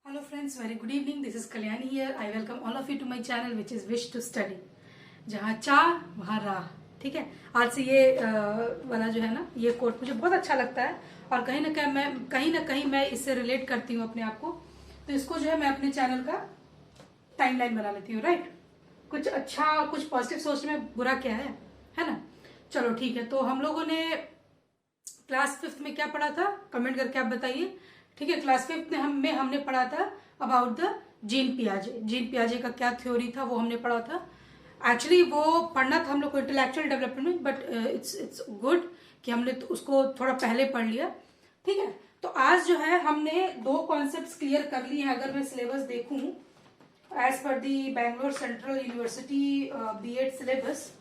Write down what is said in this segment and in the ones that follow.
Hello friends, very good evening. This is Kalyani here. I welcome all of you to my channel which is Wish to Study. जहाँ चाह वहाँ राह. ठीक है. आज से ये वाला जो है ना, ये कोट मुझे बहुत अच्छा लगता है और कहीं ना कहीं मैं इससे रिलेट करती हूँ अपने आप को. तो इसको जो है मैं अपने चैनल का टाइमलाइन बना लेती हूँ. राइट. कुछ अच्छा, कुछ पॉजिटिव सोचने में बुरा क्या है ना. चलो ठीक है. तो हम लोगों ने क्लास 5th में क्या पढ़ा था, कमेंट करके आप बताइए. ठीक है. क्लास 5th में हमने पढ़ा था अबाउट द जीन पियाजे का क्या थ्योरी था, वो हमने पढ़ा था. एक्चुअली वो पढ़ना था हम लोग को इंटेलेक्चुअल डेवलपमेंट में, बट इट्स गुड कि हमने तो उसको थोड़ा पहले पढ़ लिया. ठीक है. तो आज जो है हमने 2 कॉन्सेप्ट्स क्लियर कर लिए हैं. अगर मैं सिलेबस देखूं as per the Bangalore Central University BEd syllabus.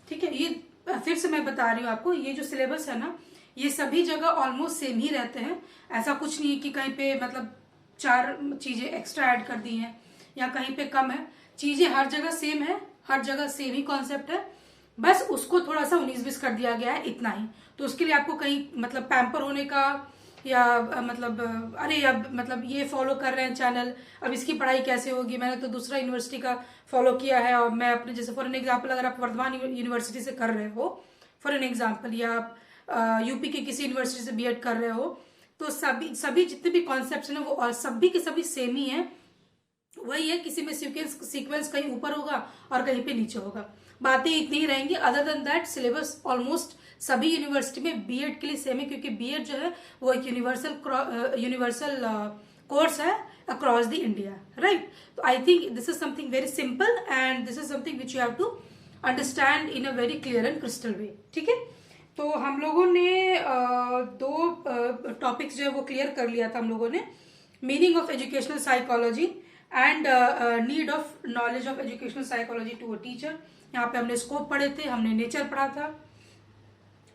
ठीक है. ये फिर से मैं बता रही हूँ आपको, ये जो सिलेबस है ना, ये सभी जगह ऑलमोस्ट सेम ही रहते हैं. ऐसा कुछ नहीं है कि कहीं पे मतलब 4 चीजें एक्स्ट्रा ऐड कर दी हैं या कहीं पे कम है. चीजें हर जगह सेम है, हर जगह सेम ही कॉन्सेप्ट है, बस उसको थोड़ा सा 19-20 कर दिया गया है, इतना ही. तो उसके लिए आपको कहीं मतलब पैम्पर होने का या मतलब अरे अब मतलब ये फॉलो कर रहे हैं चैनल, अब इसकी पढ़ाई कैसे होगी, मैंने तो दूसरा यूनिवर्सिटी का फॉलो किया है और मैं अपने जैसे फॉर एन एग्जाम्पल अगर आप वर्धमान यूनिवर्सिटी से कर रहे हो फॉर एन एग्जाम्पल, या आप यूपी के किसी यूनिवर्सिटी से बीएड कर रहे हो, तो सभी जितने भी कॉन्सेप्ट हैं वो सभी के सभी सेम ही हैं. वही है, किसी में सीक्वेंस कहीं ऊपर होगा और कहीं पे नीचे होगा, बातें इतनी ही रहेंगी. Other than that syllabus almost सभी यूनिवर्सिटी में बीएड के लिए सेम है, क्योंकि बीएड जो है वो एक यूनिवर्सल कोर्स है अक्रॉस द इंडिया. राइट. तो I think this is something very simple and this is something which you have to understand in a very clear and crystal way. ठीक है. तो हम लोगों ने 2 टॉपिक्स जो है वो क्लियर कर लिया था हम लोगों ने. Meaning of educational psychology and need of knowledge of educational psychology to a teacher. यहाँ पे हमने स्कोप पढ़े थे, हमने नेचर पढ़ा था.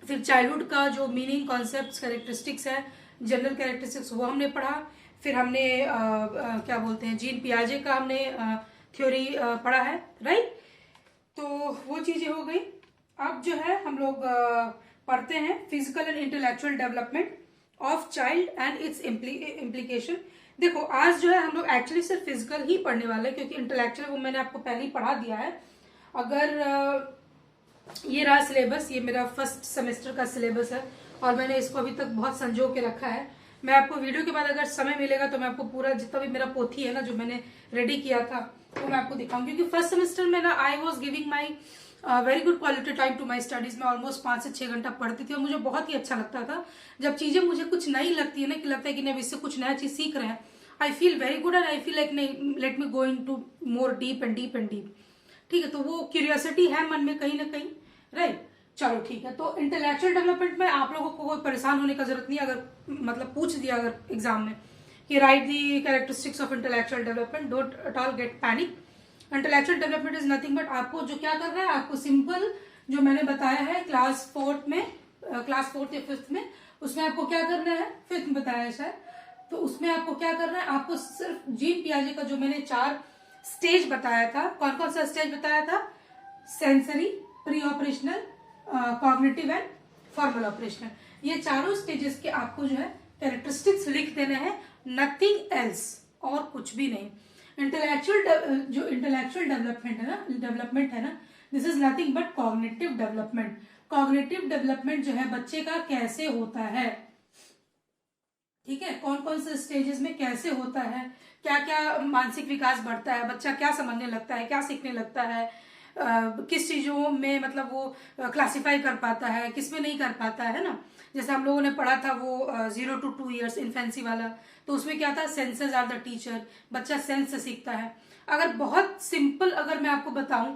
फिर चाइल्डहुड का जो मीनिंग, कॉन्सेप्ट्स, कैरेक्टरिस्टिक्स है, जनरल कैरेक्टरिस्टिक्स, वो हमने पढ़ा. फिर हमने क्या बोलते हैं, जीन पियाजे का हमने थ्योरी पढ़ा है. राइट. तो वो चीजें हो गई. अब जो है हम लोग पढ़ते हैं physical and intellectual development of child and it's implication. देखो आज जो है हम लोग एक्चुअली सिर्फ फिजिकल ही पढ़ने वाले हैं, क्योंकि इंटेलेक्चुअल वो मैंने आपको पहले ही पढ़ा दिया है. अगर ये रहा सिलेबस, ये मेरा फर्स्ट सेमेस्टर का सिलेबस है और मैंने इसको अभी तक बहुत संजो के रखा है. मैं आपको वीडियो के बाद अगर समय मिलेगा तो मैं आपको पूरा जितना भी मेरा पोथी है ना जो मैंने रेडी किया था वो मैं आपको दिखाऊंगी. क्योंकि फर्स्ट सेमेस्टर में ना I was giving my very good quality time to my studies. में ऑलमोस्ट 5 से 6 घंटा पढ़ती थी और मुझे बहुत ही अच्छा लगता था जब चीजें मुझे कुछ नई लगती है ना, कि लगता है कि नहीं इससे कुछ नया चीज सीख रहे हैं. I feel very good and I feel like नहीं, let me go into more deep and deep and deep. ठीक है. तो वो क्यूरियोसिटी है मन में कहीं ना कहीं. राइट. चलो ठीक है. तो इंटेलेक्चुअल डेवलपमेंट में आप लोगों को कोई परेशान होने का जरूरत नहीं. अगर मतलब पूछ दिया अगर एग्जाम में कि right the characteristics of intellectual development, don't at all get panic. Intellectual development is nothing but आपको जो क्या करना है, आपको सिंपल जो मैंने बताया है क्लास 4th या 5th में, उसमें आपको क्या करना है, 5th में बताया शायद, तो उसमें आपको क्या करना है, आपको सिर्फ जीन पियाजे का जो मैंने 4 स्टेज बताया था, कौन कौन सा स्टेज बताया था, sensory, pre operational, cognitive and formal operational, ये चारों स्टेजेस के आपको जो है कैरेक्टरिस्टिक्स लिख देने हैं, नथिंग एल्स, और कुछ भी नहीं. इंटेलेक्चुअल डेवलपमेंट है ना, this is nothing but cognitive development. Cognitive development जो है बच्चे का कैसे होता है, ठीक है, कौन कौन से स्टेजेस में कैसे होता है, क्या क्या मानसिक विकास बढ़ता है, बच्चा क्या समझने लगता है, क्या सीखने लगता है, किस चीजों में मतलब वो क्लासिफाई कर पाता है, किसमें नहीं कर पाता है ना. जैसे हम लोगों ने पढ़ा था वो 0 to 2 years इन्फेंसी वाला, तो उसमें क्या था, सेंसेस आर द टीचर, बच्चा सेंस से सीखता है. अगर बहुत सिंपल अगर मैं आपको बताऊं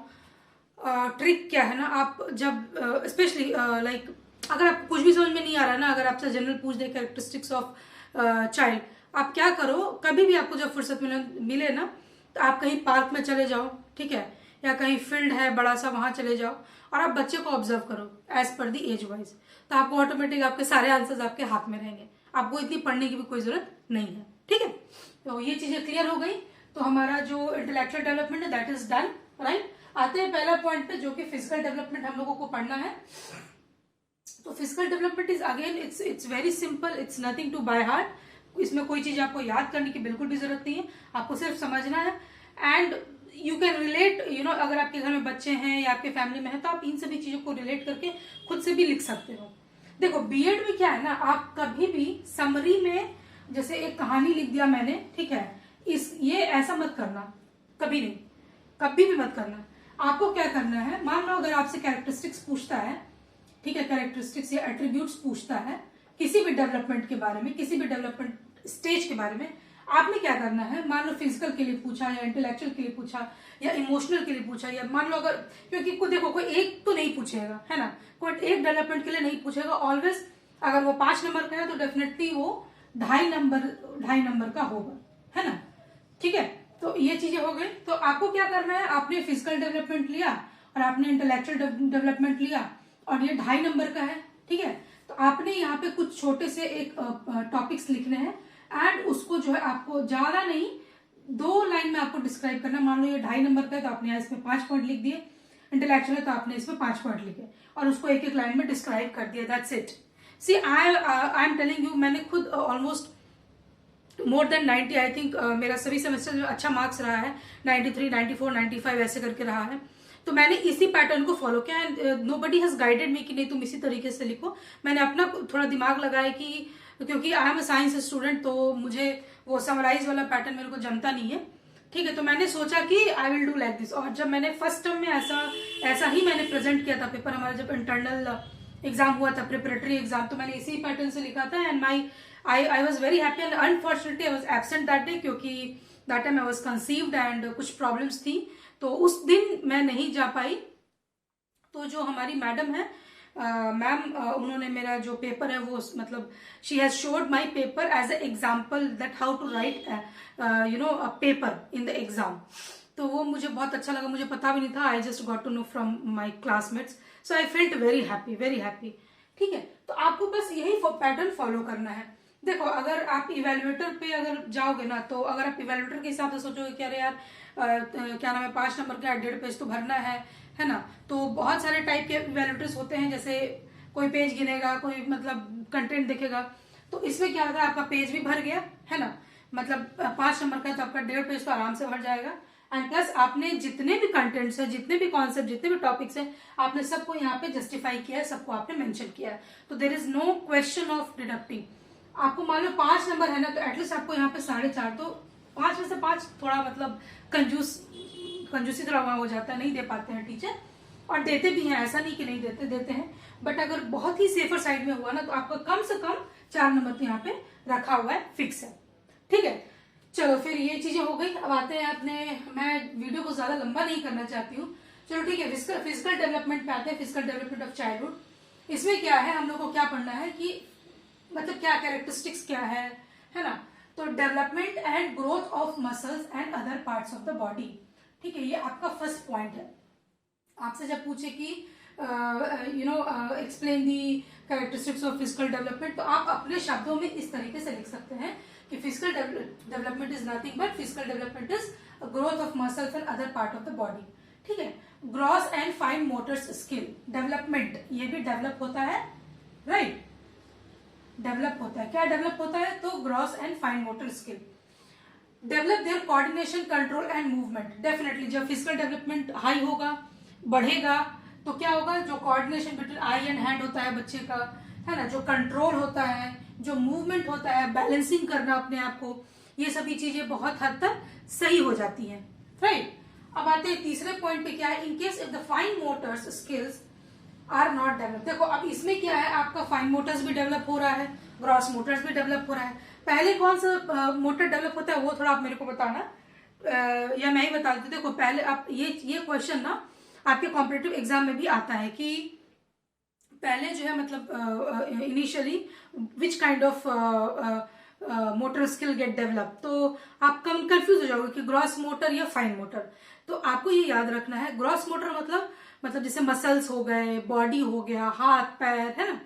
ट्रिक क्या है ना, आप जब स्पेशली लाइक अगर आप कुछ भी समझ में नहीं आ रहा ना, अगर आपसे जनरल पूछ दे कैरेक्टरिस्टिक्स ऑफ चाइल्ड, आप क्या करो, कभी भी आपको जब फुर्सत मिले ना, तो आप कहीं पार्क में चले जाओ, ठीक है, या कहीं फील्ड है बड़ा सा वहां चले जाओ और आप बच्चे को ऑब्जर्व करो एज पर दी एज वाइज. तो आपको ऑटोमेटिक आपके सारे आंसर्स आपके हाथ में रहेंगे, आपको इतनी पढ़ने की भी कोई जरूरत नहीं है. ठीक है. तो ये चीजें क्लियर हो गई. तो हमारा जो इंटेलेक्चुअल डेवलपमेंट है दैट इज डन. राइट. आते हैं पहला पॉइंट पे जो कि फिजिकल डेवलपमेंट हम लोगों को पढ़ना है. तो physical development is again it's very simple, it's nothing to by heart. इसमें कोई चीज आपको याद करने की बिल्कुल भी जरूरत नहीं है, आपको सिर्फ समझना है। एंड यू कैन रिलेट, अगर आपके घर में बच्चे हैं या आपके फैमिली में है तो आप इन सभी चीजों को रिलेट करके खुद से भी लिख सकते हो। देखो बीएड में क्या है ना, आप कभी भी समरी में जैसे एक कहानी लिख दिया मैंने, ठीक है, ये ऐसा मत करना, कभी नहीं, कभी भी मत करना। आपको क्या करना है, मान लो अगर आपसे कैरेक्टरिस्टिक्स पूछता है, ठीक है, कैरेक्टरिस्टिक्स या एट्रीब्यूट्स पूछता है किसी भी डेवलपमेंट के बारे में, किसी भी डेवलपमेंट स्टेज के बारे में, आपने क्या करना है, मान लो फिजिकल के लिए पूछा या इंटेलेक्चुअल के लिए पूछा या इमोशनल के लिए पूछा, या मान लो अगर, क्योंकि देखो कोई एक तो नहीं पूछेगा, है ना, कोई एक डेवलपमेंट के लिए नहीं पूछेगा ऑलवेज। अगर वो 5 नंबर का है तो डेफिनेटली वो 2.5 नंबर का होगा, है ना, ठीक है। तो ये चीजें हो गई। तो आपको क्या करना है, आपने फिजिकल डेवलपमेंट लिया और आपने इंटेलेक्चुअल डेवलपमेंट लिया और ये 2.5 नंबर का है, ठीक है। तो आपने यहाँ पे कुछ छोटे से एक टॉपिक्स लिखने हैं एंड उसको जो है आपको ज्यादा नहीं 2 लाइन में आपको डिस्क्राइब करना। मान लो ये 2.5 नंबर का है तो आपने इसमें 5 पॉइंट लिख दिए, इंटेलेक्चुअल है तो आपने इसमें 5 पॉइंट लिखे और उसको एक एक लाइन में डिस्क्राइब कर दिया, that's it. See I am telling you, मैंने खुद almost more than 90 I think मेरा सभी सेमेस्टर में अच्छा मार्क्स रहा है, 93, 94, 95 ऐसे करके रहा है। तो मैंने इसी पैटर्न को फॉलो किया एंड नोबडी हैज गाइडेड मी कि नहीं तुम इसी तरीके से लिखो। मैंने अपना थोड़ा दिमाग लगाया कि क्योंकि I am a science student तो मुझे वो समराइज वाला पैटर्न मेरे को जमता नहीं है, ठीक है। तो मैंने सोचा कि I will do like this. और जब मैंने फर्स्ट टर्म में ऐसा ही मैंने प्रेजेंट किया था पेपर, हमारा जब इंटरनल एग्जाम हुआ था, प्रिपरेटरी एग्जाम, तो मैंने इसी पैटर्न से लिखा था and I was very happy and unfortunately I was absent that day क्योंकि that time I was conceived and कुछ प्रॉब्लम्स थी, तो उस दिन मैं नहीं जा पाई। तो जो हमारी मैडम है मैम, उन्होंने मेरा जो पेपर है वो मतलब she has showed my paper as a example that how to write a paper in the exam. तो वो मुझे बहुत अच्छा लगा, मुझे पता भी नहीं था, I just got to know from my classmates, so I felt very happy, very happy, ठीक है। तो आपको बस यही पैटर्न फॉलो करना है। देखो अगर आप इवेल्युएटर पे अगर जाओगे ना, तो अगर आप इवेल्युएटर के हिसाब से सोचोगे कि अरे यार क्या नाम है 5 नंबर का 1.5 पेज तो भरना है ना, तो बहुत सारे टाइप के इवेल्युएटर्स होते हैं, जैसे कोई पेज गिनेगा, कोई मतलब कंटेंट देखेगा, तो इसमें क्या होगा आपका पेज भी भर गया, है ना, मतलब 5 नंबर का तो आपका 1.5 पेज तो आराम से भर जाएगा। एंड प्लस आपने जितने भी कंटेंट्स है, जितने भी कॉन्सेप्ट, जितने भी टॉपिक्स हैं, आपने सबको यहाँ पे जस्टिफाई किया है, सबको आपने मेंशन किया है, तो there is no question of deducting. आपको मान लो 5 नंबर है ना, तो एटलीस्ट आपको यहाँ पे 4.5, तो 5 में से 5 थोड़ा मतलब कंजूसी थोड़ा वहां हो जाता है, नहीं दे पाते हैं टीचर, और देते भी हैं, ऐसा नहीं कि नहीं देते, देते हैं, बट अगर बहुत ही सेफर साइड में हुआ ना तो आपका कम से कम 4 नंबर तो यहाँ पे रखा हुआ है, फिक्स है, ठीक है। चलो फिर ये चीजें हो गई। अब आते हैं अपने, मैं वीडियो को ज्यादा लंबा नहीं करना चाहती हूँ, चलो ठीक है, फिजिकल डेवलपमेंट पे आते हैं, फिजिकल डेवलपमेंट ऑफ चाइल्डहुड। इसमें क्या है, हम लोग को क्या पढ़ना है कि मतलब क्या कैरेक्टरिस्टिक्स क्या है ना, तो development and growth of muscles and other parts of the body, ठीक है, ये आपका फर्स्ट पॉइंट है। आपसे जब पूछे कि explain the characteristics of physical development, तो आप अपने शब्दों में इस तरीके से लिख सकते हैं कि physical development is nothing but physical development is growth of muscles and other part of the body, ठीक है। Gross and fine Motors skill development, ये भी डेवलप होता है, राइट, डेवलप होता है, क्या डेवलप होता है, तो gross and fine motor skill. Develop their coordination, control and movement, definitely जब फिजिकल डेवलपमेंट हाई होगा, बढ़ेगा, तो क्या होगा, जो coordination between I and hand होता है बच्चे का, है ना, जो कंट्रोल होता है, जो मूवमेंट होता है, बैलेंसिंग करना अपने आप को, ये सभी चीजें बहुत हद तक सही हो जाती हैं, राइट। अब आते हैं तीसरे पॉइंट पे, क्या है, in case if the fine motors skills are not develop. देखो अब इसमें क्या है, आपका फाइन मोटर्स भी डेवलप हो रहा है, ग्रॉस मोटर्स भी डेवलप हो रहा है। पहले कौन सा मोटर डेवलप होता है वो थोड़ा आप मेरे को बताना, या मैं ही बता देती। देखो पहले आप ये क्वेश्चन ना आपके कॉम्पिटिटिव एग्जाम में भी आता है कि पहले जो है मतलब initially which kind of motor skill get develop, तो आप कम कंफ्यूज हो जाओगे कि ग्रॉस मोटर या फाइन मोटर। तो आपको ये याद रखना है, ग्रॉस मोटर मतलब जैसे मसल्स हो गए, बॉडी हो गया, हाथ पैर, है ना,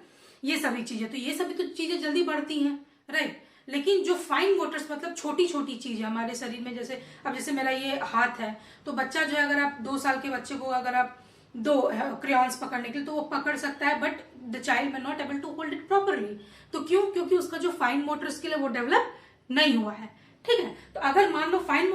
ये सभी चीजें, तो ये सभी तो चीजें जल्दी बढ़ती हैं, राइट। लेकिन जो फाइन मोटर्स मतलब छोटी छोटी चीजें हमारे शरीर में, जैसे अब जैसे मेरा ये हाथ है, तो बच्चा जो है, अगर आप 2 साल के बच्चे को अगर आप दो क्रेयॉन्स पकड़ने के लिए, तो वो पकड़ सकता है, but the child may not able to hold it properly. तो क्यों? क्योंकि उसका जो फाइन मोटर स्किल है वो डेवलप नहीं हुआ है। ठीक है, तो अगर मान लो फाइन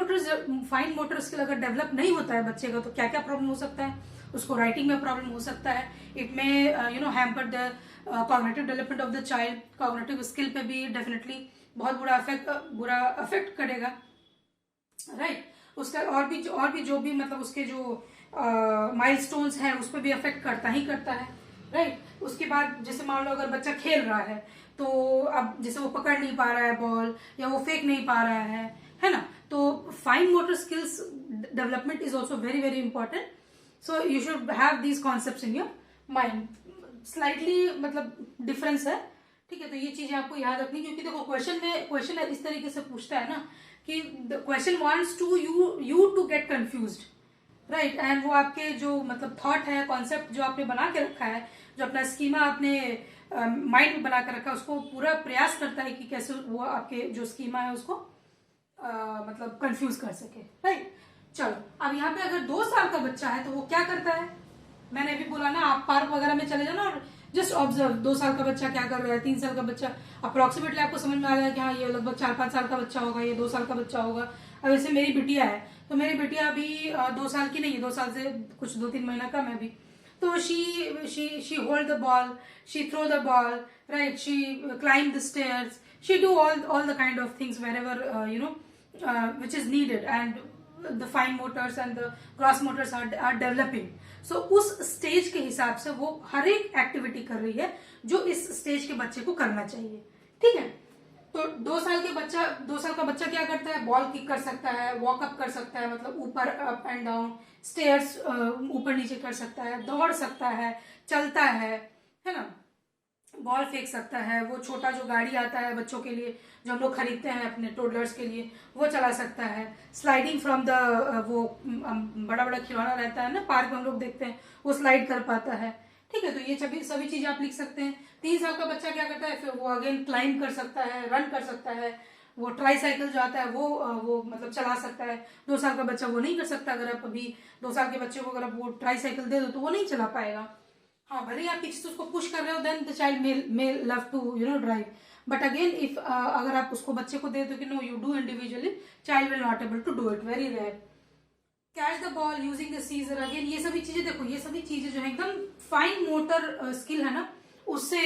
मोटर स्किल अगर डेवलप नहीं होता है बच्चे का, तो क्या क्या प्रॉब्लम हो सकता है? उसको राइटिंग में प्रॉब्लम हो सकता है, इट में hamper the cognitive development of the child, cognitive skill पे भी डेफिनेटली बहुत बुरा अफेक्ट करेगा, राइट। उसका और भी जो भी मतलब उसके जो माइलस्टोन्स हैं उस पर भी अफेक्ट करता ही करता है, राइट। उसके बाद जैसे मान लो अगर बच्चा खेल रहा है, तो अब जैसे वो पकड़ नहीं पा रहा है बॉल, या वो फेंक नहीं पा रहा है ना, तो fine motor skills development is also very very important. So you should have these concepts in your mind. Slightly मतलब डिफरेंस है, ठीक है। तो ये चीजें आपको याद रखनी, क्योंकि देखो क्वेश्चन इस तरीके से पूछता है ना कि the question wants to you to get confused, right. And वो आपके जो मतलब थॉट है, कॉन्सेप्ट जो आपने बना के रखा है, जो अपना स्कीमा आपने माइंड में बना के रखा है, उसको पूरा प्रयास करता है कि कैसे वो आपके जो स्कीमा है उसको मतलब कंफ्यूज कर सके, राइट। चलो, अब यहाँ पे अगर 2 साल का बच्चा है तो वो क्या करता है? मैंने अभी बोला ना, आप पार्क वगैरह में चले जाना और जस्ट ऑब्जर्व 2 साल का बच्चा क्या कर रहा है, 3 साल का बच्चा, अप्रोक्सीमेटली आपको समझ में आ जाएगा कि हाँ ये लगभग 4-5 साल का बच्चा होगा, ये 2 साल का बच्चा होगा। अब जैसे मेरी बिटिया है, तो मेरी बिटिया अभी 2 साल की नहीं है, 2 साल से कुछ 2-3 महीना कम है अभी। तो she hold the ball, she throw the ball, right, she climb the stairs, she do all the kind of things wherever which is needed, and the fine motors and the gross motors are developing. So उस stage के हिसाब से वो हर एक activity कर रही है जो इस स्टेज के बच्चे को करना चाहिए, ठीक है। तो 2 साल का बच्चा क्या करता है? बॉल किक कर सकता है, वॉकअप कर सकता है, मतलब ऊपर अप एंड डाउन, स्टेयर्स ऊपर नीचे कर सकता है, दौड़ सकता है, चलता है ना, बॉल फेंक सकता है, वो छोटा जो गाड़ी आता है बच्चों के लिए जो हम लोग खरीदते हैं अपने टोडलर्स के लिए, वो चला सकता है, स्लाइडिंग फ्रॉम द वो बड़ा बड़ा खिलौना रहता है ना पार्क में हम लोग देखते हैं, वो स्लाइड कर पाता है, ठीक है। तो ये सभी चीजें आप लिख सकते हैं। 3 साल का बच्चा क्या करता है? फिर वो अगेन क्लाइंब कर सकता है, रन कर सकता है, वो ट्राई साइकिल जो आता है वो मतलब चला सकता है। 2 साल का बच्चा वो नहीं कर सकता। अगर आप अभी 2 साल के बच्चे को अगर आप वो ट्राई साइकिल दे दो तो वो नहीं चला पाएगा। हाँ, भले ही आप किसी से उसको पुश कर रहे हो, then the child may love to drive, but again if अगर आप उसको बच्चे को दे दो कि no you do individually, child will not able to do it, very rare. Catch the ball using the scissor, again ये सभी चीजें देखो, ये सभी चीजें जो है एकदम फाइन मोटर स्किल है ना, उससे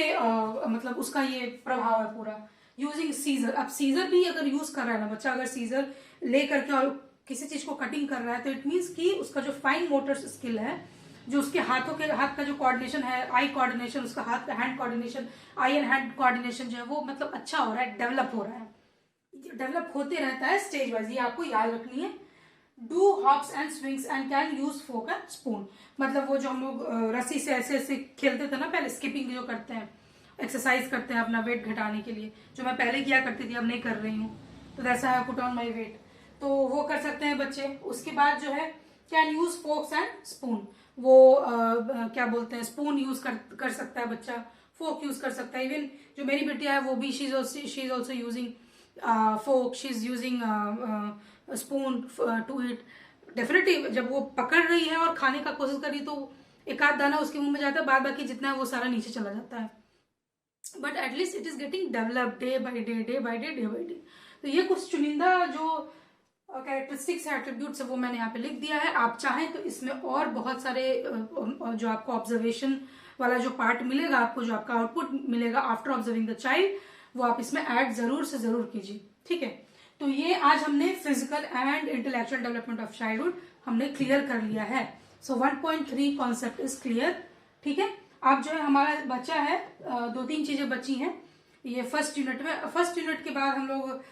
मतलब उसका ये प्रभाव है पूरा। यूजिंग सीजर, अब सीजर भी अगर यूज कर रहा है ना बच्चा, अगर सीजर ले करके और किसी चीज को कटिंग कर रहा है, तो इट मीन्स कि उसका जो फाइन मोटर स्किल है, जो उसके हाथ का जो कोऑर्डिनेशन है, आई कोऑर्डिनेशन, उसका हाथ का hand coordination, I and hand coordination जो है वो मतलब अच्छा हो रहा है, डेवलप हो रहा है, डेवलप होते रहता है स्टेज वाइज, ये आपको याद रखनी है। Do hops and swings and can use fork and spoon, मतलब वो जो हम लोग रस्सी से ऐसे ऐसे खेलते थे ना पहले, स्किपिंग जो करते हैं, एक्सरसाइज करते हैं अपना वेट घटाने के लिए, जो मैं पहले किया करती थी अब नहीं कर रही हूँ, तो that's how I put on my weight, तो वो कर सकते हैं बच्चे। उसके बाद जो है can use forks and spoon, वो क्या बोलते हैं, स्पून यूज कर सकता है बच्चा, फोक यूज कर सकता है। इवन जो मेरी बेटिया है वो भी she is also using fork, she is using spoon to it. Definitely जब वो पकड़ रही है और खाने का कोशिश कर रही है तो एक आध दाना उसके मुंह में जाता है, बाद बाकी जितना है वो सारा नीचे चला जाता है, but at least it is getting develop day by day. तो ये कुछ चुनिंदा जो कैरेक्टरिस्टिक्स है, एट्रीब्यूट्स है, वो मैंने यहाँ पे लिख दिया है। आप चाहें तो इसमें और बहुत सारे जो आपको ऑब्जर्वेशन वाला जो पार्ट मिलेगा, आपको जो आपका आउटपुट मिलेगा आफ्टर ऑब्जर्विंग द चाइल्ड, वो आप इसमें ऐड जरूर से जरूर कीजिए, ठीक है। तो ये आज हमने physical and intellectual development of childhood हमने क्लियर कर लिया है। सो 1.3 कॉन्सेप्ट इज क्लियर, ठीक है। अब जो है हमारा बच्चा है 2-3 चीजें बची हैं ये फर्स्ट यूनिट में। फर्स्ट यूनिट के बाद हम लोग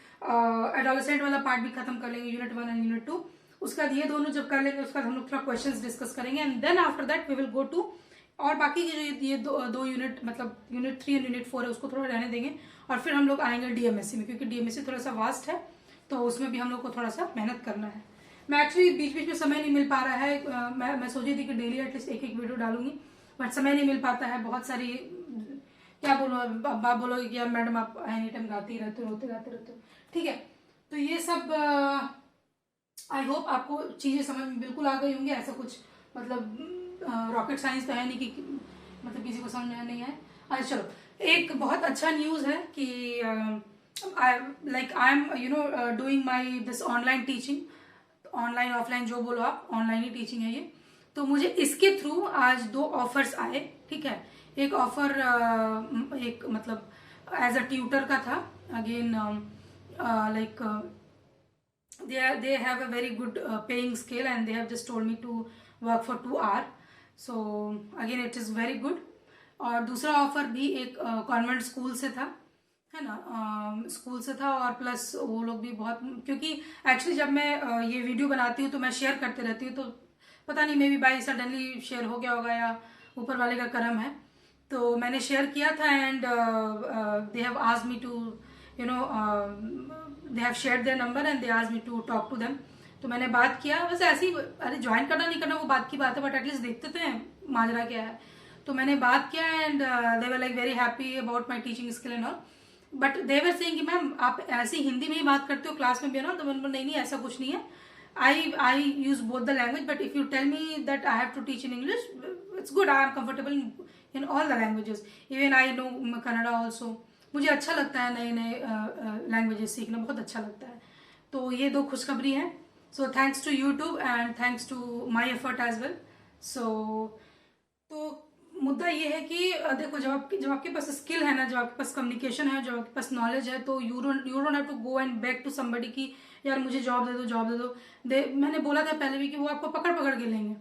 एडोलेसेंट वाला पार्ट भी खत्म कर लेंगे, यूनिट 1 एंड यूनिट 2। उसके बाद ये दोनों जब कर लेंगे उसके बाद हम लोग थोड़ा क्वेश्चंस डिस्कस करेंगे, and then after that we will go to, और बाकी के जो ये दो यूनिट मतलब यूनिट 3 और यूनिट 4 है उसको थोड़ा रहने देंगे, और फिर हम लोग आएंगे डीएमएससी में, क्योंकि डीएमएससी थोड़ा सा वास्ट है तो उसमें भी हम लोग को थोड़ा सा मेहनत करना है। मैं एक्चुअली बीच बीच में समय नहीं मिल पा रहा है, मैं सोची थी कि डेली एटलीस्ट एक वीडियो डालूंगी, बट समय नहीं मिल पाता है, बहुत सारी क्या बोलो, आप बोलोगे कि यार मैडम आप एनी टाइम गाती रहते हो, रोते गाते रहते हो, ठीक है। तो ये सब आई होप आपको चीजें समझ में बिल्कुल आ गई होंगी, ऐसा कुछ मतलब रॉकेट साइंस तो है नहीं कि मतलब किसी को समझ में नहीं है। अच्छा चलो, एक बहुत अच्छा न्यूज़ है कि I am doing my this online teaching, online offline जो बोलो आप, ऑनलाइन ही टीचिंग है ये। तो मुझे इसके थ्रू आज 2 ऑफर्स आए, ठीक है। एक ऑफर एक मतलब एज अ ट्यूटर का था, again like they have a very good paying scale and they have just told me to work for 2 hours, so again it is very good। और दूसरा ऑफर भी एक कॉन्वेंट स्कूल से था, है ना, स्कूल से था, और प्लस वो लोग भी बहुत, क्योंकि एक्चुअली जब मैं ये वीडियो बनाती हूँ तो मैं शेयर करते रहती हूँ, तो पता नहीं may be by suddenly share हो गया होगा या ऊपर वाले का करम है, तो मैंने शेयर किया था and they have asked me to they have shared their number and they asked me to talk to them। तो मैंने बात किया, वैसे ऐसे ही, अरे ज्वाइन करना नहीं करना वो बात की बात है, बट एटलीस्ट देखते थे माजरा क्या है। तो मैंने बात किया and they were like very happy about my teaching skill and all, but they were saying कि मैम आप ऐसे हिंदी में ही बात करते हो क्लास में भी है ना, तो मैंने बोला नहीं ऐसा कुछ नहीं है, I use both the language, but if you tell me that I have to teach in English, it's good, I am comfortable in all the languages, even I know Kannada also. मुझे अच्छा लगता है नए नए लैंग्वेजेस सीखना, बहुत अच्छा लगता है। तो ये 2 खुशखबरी हैं। So thanks to YouTube and thanks to my effort as well. So तो मुद्दा ये है कि देखो, जब आपके पास स्किल है ना, जब आपके पास कम्युनिकेशन है, जब आपके पास नॉलेज है, तो you don't have to go and back to somebody कि यार मुझे जॉब दे दो। मैंने बोला था पहले भी कि वो आपको पकड़ के लेंगे,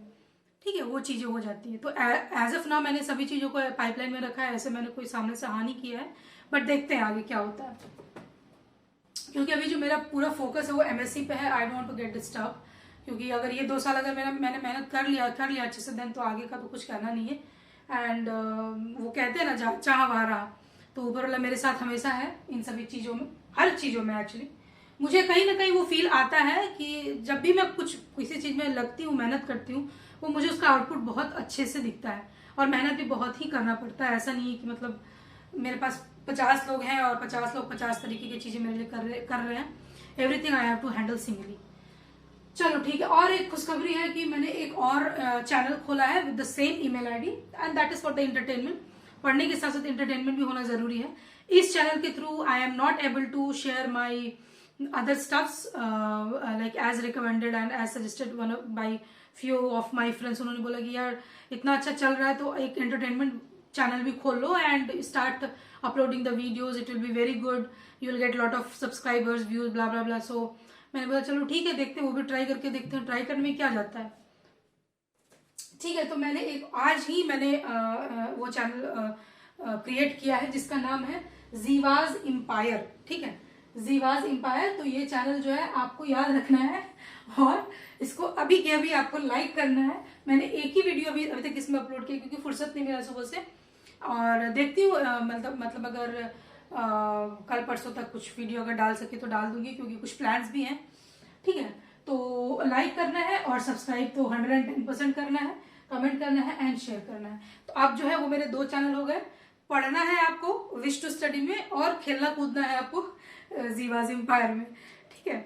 ठीक है, वो चीज़ें हो जाती है। तो एज ऑफ नाउ मैंने सभी चीज़ों को पाइपलाइन में रखा है, ऐसे मैंने कोई सामने से हानि किया है, बट देखते हैं आगे क्या होता है, क्योंकि अभी जो मेरा पूरा फोकस है वो MSc पे है। I don't want to get disturb, क्योंकि अगर ये 2 साल अगर मैंने मेहनत कर लिया अच्छे से, देन तो आगे का तो कुछ कहना नहीं है। एंड वो कहते हैं ना, चाह वहाँ रहा, तो ऊपर वाला मेरे साथ हमेशा है इन सभी चीज़ों में, हर चीज़ों में। एक्चुअली मुझे कहीं ना कहीं वो फील आता है कि जब भी मैं किसी चीज़ में लगती हूँ, मेहनत करती हूँ, वो मुझे उसका आउटपुट बहुत अच्छे से दिखता है, और मेहनत भी बहुत ही करना पड़ता है। ऐसा नहीं है कि मतलब मेरे पास 50 लोग हैं और 50 लोग 50 तरीके की चीजें मेरे लिए कर रहे हैं। Everything I have to handle singly. चलो ठीक है। और एक खुशखबरी है कि मैंने एक और चैनल खोला है with the same email ID, and that is for the entertainment. पढ़ने के साथ साथ एंटरटेनमेंट भी होना जरूरी है। इस चैनल के through I am not able to share my other stuffs like as recommended and as suggested by few of my friends। उन्होंने बोला कि यार इतना अच्छा चल रहा है तो एक एंटरटेनमेंट चैनल भी खोल लो and start uploading the videos, it will be very good, you will get lot of subscribers, views, blah blah blah. So मैंने बोला चलो ठीक है, देखते हैं, वो भी ट्राई करके देखते हैं, ट्राई करने में क्या जाता है, ठीक है। तो मैंने आज ही मैंने वो चैनल क्रिएट किया है जिसका नाम है जीवाज एम्पायर, ठीक है, जीवाज एम्पायर। तो ये चैनल जो है आपको याद रखना है और इसको अभी के अभी आपको लाइक करना है। मैंने एक ही वीडियो अभी तक इसमें अपलोड किया क्योंकि फुर्सत नहीं मिला सुबह से, और देखती हूँ मतलब अगर कल परसों तक कुछ वीडियो अगर डाल सके तो डाल दूंगी, क्योंकि कुछ प्लान्स भी हैं, ठीक है। तो लाइक करना है और सब्सक्राइब तो 110% करना है, कमेंट करना है एंड शेयर करना है। तो आप जो है वो मेरे 2 चैनल हो गए। पढ़ना है आपको विश टू स्टडी में, और खेलना कूदना है आपको जीवाज एम्पायर में, ठीक है।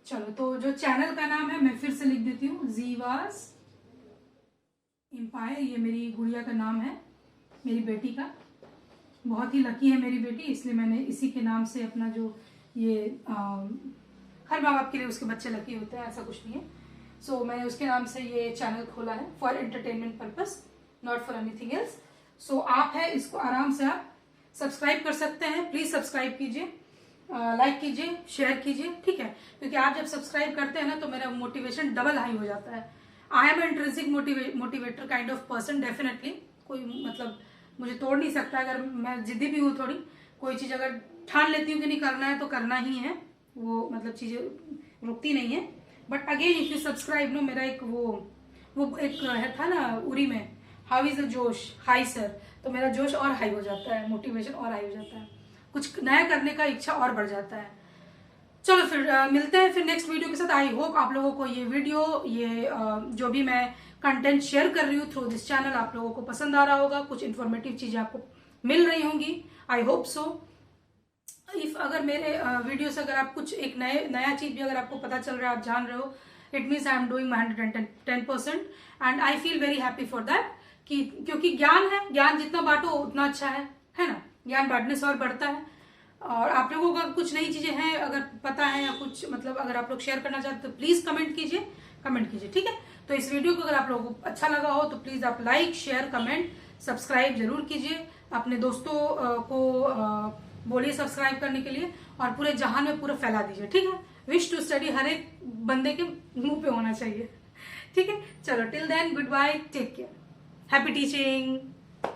चलो, तो जो चैनल का नाम है मैं फिर से लिख देती हूँ, जीवाज एम्पायर। ये मेरी गुड़िया का नाम है, मेरी बेटी का। बहुत ही लकी है मेरी बेटी, इसलिए मैंने इसी के नाम से अपना जो ये हर माँ बाप के लिए उसके बच्चे लकी होते हैं, ऐसा कुछ नहीं है। सो मैंने उसके नाम से ये चैनल खोला है for entertainment purpose, not for anything else. So आप है इसको आराम से आप सब्सक्राइब कर सकते हैं। प्लीज सब्सक्राइब कीजिए, लाइक कीजिए, शेयर कीजिए, ठीक है। क्योंकि आप जब सब्सक्राइब करते हैं ना तो मेरा मोटिवेशन डबल हाई हो जाता है। I am intrinsic motivator kind of person, definitely. कोई मतलब मुझे तोड़ नहीं सकता। अगर मैं जिद्दी भी हूँ थोड़ी, कोई चीज अगर ठान लेती हूँ कि नहीं करना है तो करना ही है, वो मतलब चीजें रुकती नहीं है। But again if you subscribe no, मेरा एक वो एक था ना उरी में, how is the josh high sir, तो मेरा जोश और हाई हो जाता है, मोटिवेशन और हाई हो जाता है, कुछ नया करने का इच्छा और बढ़ जाता है। चलो फिर मिलते हैं फिर नेक्स्ट वीडियो के साथ। आई होप आप लोगों को ये वीडियो, ये जो भी मैं कंटेंट शेयर कर रही हूँ थ्रू दिस चैनल, आप लोगों को पसंद आ रहा होगा, कुछ इन्फॉर्मेटिव चीजें आपको मिल रही होंगी। I hope so. इफ अगर मेरे वीडियो से अगर आप कुछ एक नया चीज भी अगर आपको पता चल रहा है, आप जान रहे हो, it means I am doing my 110% and I feel very happy for that, कि क्योंकि ज्ञान है, ज्ञान जितना बांटो उतना अच्छा है ना। ज्ञान बांटने से और बढ़ता है। और आप लोगों को कुछ नई चीजें हैं अगर पता है या कुछ मतलब अगर आप लोग शेयर करना चाहते तो प्लीज कमेंट कीजिए, ठीक है। तो इस वीडियो को अगर आप लोगों को अच्छा लगा हो तो प्लीज आप लाइक, शेयर, कमेंट, सब्सक्राइब जरूर कीजिए। अपने दोस्तों को बोलिए सब्सक्राइब करने के लिए, और पूरे जहान में पूरा फैला दीजिए, ठीक है। विश टू स्टडी हर एक बंदे के मुंह पे होना चाहिए, ठीक है। चलो till then, good bye, take care, happy teaching.